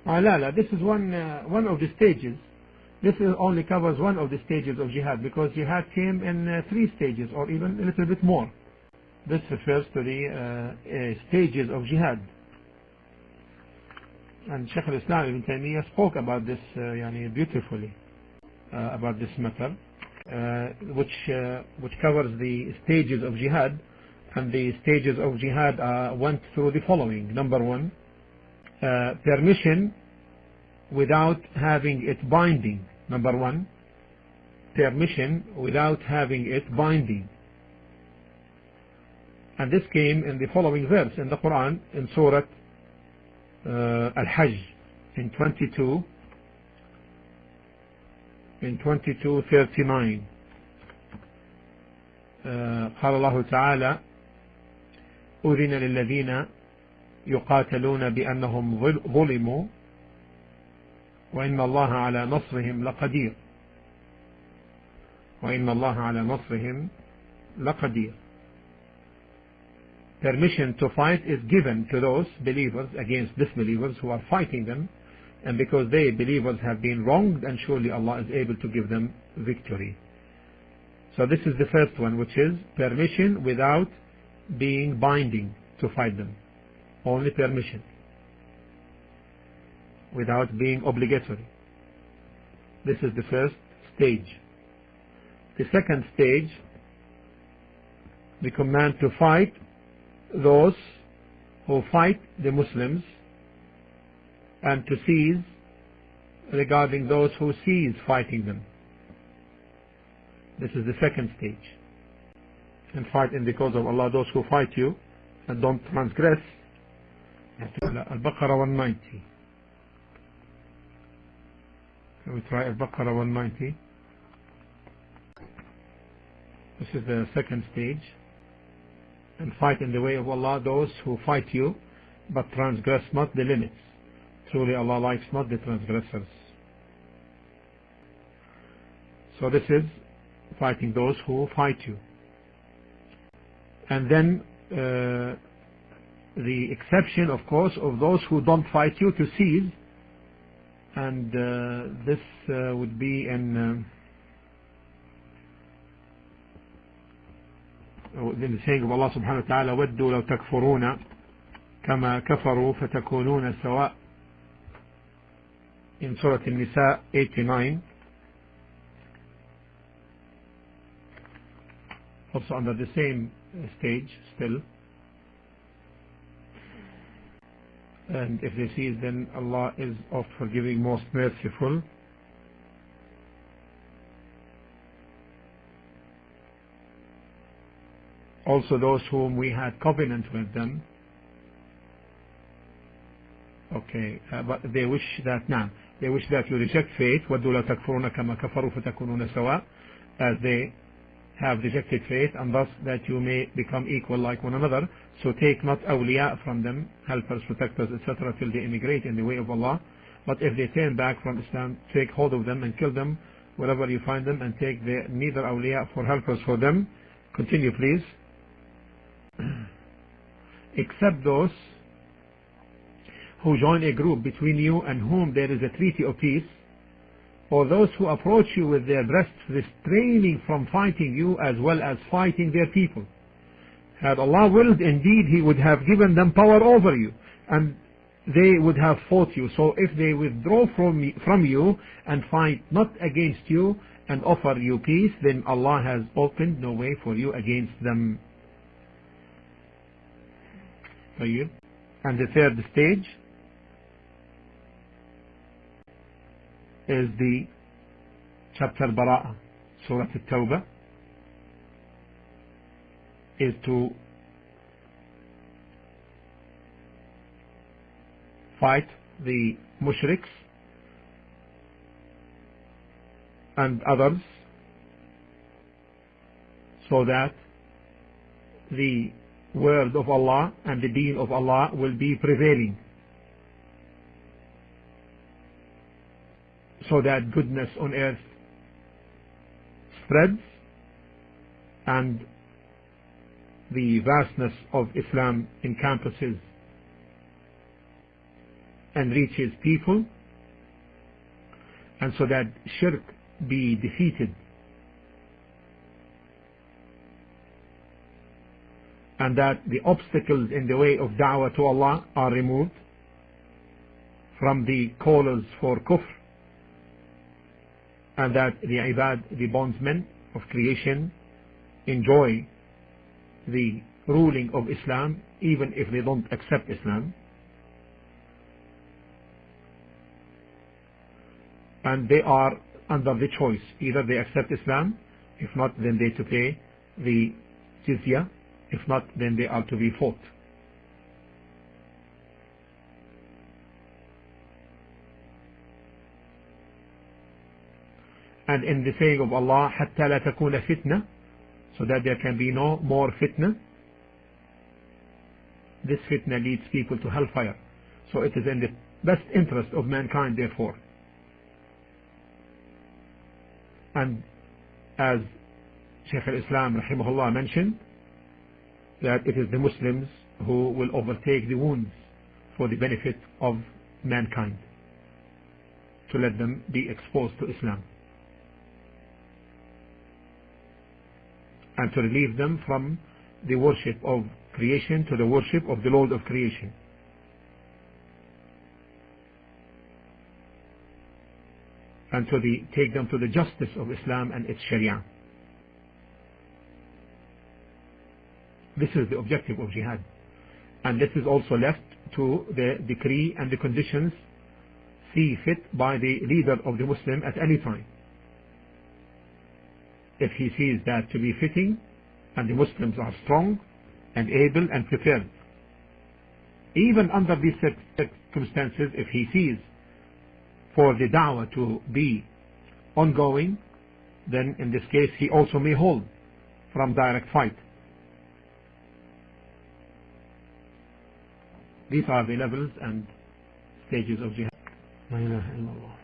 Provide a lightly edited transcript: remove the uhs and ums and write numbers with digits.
لا, this is one of the stages. This only covers one of the stages of jihad, because jihad came in 3 stages or even a little bit more. This refers to the stages of jihad. And Shaykh al-Islam Ibn Taymiyyah spoke about this beautifully, about this matter, which covers the stages of jihad. And the stages of jihad went through the following. Number 1, permission without having it binding. Number 1, permission without having it binding. And this came in the following verse in the Quran, in Surah Al-Hajj, in 22:39. قال الله تعالى: أذن للذين يقاتلون بأنهم ظلموا وإن الله على نصرهم لقدير. وإن الله على نصرهم لقدير. Permission to fight is given to those believers against disbelievers who are fighting them, and because they believers have been wronged, and surely Allah is able to give them victory. So this is the first one, which is permission without being binding to fight them. Only permission, without being obligatory. This is the first stage. The second stage, the command to fight those who fight the Muslims, and to cease regarding those who cease fighting them. This is the second stage. And fight in the cause of Allah those who fight you, and don't transgress. Al-Baqarah 190. Can we try Al-Baqarah 190? This is the second stage. And fight in the way of Allah those who fight you, but transgress not the limits. Truly Allah likes not the transgressors. So this is fighting those who fight you. And then the exception, of course, of those who don't fight you, to cease. And this would be in the saying of Allah subhanahu wa ta'ala: وَدُّوا لَوْ تَكْفُرُونَ كَمَا كَفَرُوا فَتَكُونُونَ سَوَاء, in Surah An-Nisa 89. Also under the same stage still. And if they cease, then Allah is oft forgiving, most merciful. Also those whom we had covenant with them. Okay, but they wish that you reject faith. وَدُّوا لَا تَكْفُرُونَ كَمَا كَفَرُوا فَتَكُونُونَ سَوَاء, as they have rejected faith, and thus that you may become equal like one another. So take not awliya from them, helpers, protectors, etc., till they immigrate in the way of Allah. But if they turn back from Islam, take hold of them and kill them wherever you find them, and take neither awliya for helpers for them. Continue, please. Except those who join a group between you and whom there is a treaty of peace, or those who approach you with their breasts restraining from fighting you as well as fighting their people. Had Allah willed, indeed He would have given them power over you, and they would have fought you. So if they withdraw from you and fight not against you and offer you peace, then Allah has opened no way for you against them. And the third stage is the chapter Bara'ah, Surah At-Tawbah, is to fight the mushriks and others, so that the word of Allah and the deen of Allah will be prevailing, so that goodness on earth spreads and the vastness of Islam encompasses. and reach his people, and so that shirk be defeated, and that the obstacles in the way of da'wah to Allah are removed from the callers for kufr, and that the ibad, the bondsmen of creation, enjoy the ruling of Islam even if they don't accept Islam, and they are under the choice: either they accept Islam, if not then they to pay the jizya, if not then they are to be fought. And in the saying of Allah, حَتَّى لَا تَكُونَ فِتْنَةً, so that there can be no more fitna. This fitna leads people to hellfire. So it is in the best interest of mankind, therefore. And as Shaykh al-Islam Raheemahulah mentioned, that it is the Muslims who will overtake the wounds for the benefit of mankind, to let them be exposed to Islam, and to relieve them from the worship of creation to the worship of the Lord of creation. And to take them to the justice of Islam and its Sharia. This is the objective of jihad. And this is also left to the decree and the conditions see fit by the leader of the Muslim at any time. If he sees that to be fitting, and the Muslims are strong and able and prepared, even under these circumstances, if he sees for the da'wah to be ongoing, then in this case he also may hold from direct fight. These are the levels and stages of jihad. La ilaha illallah.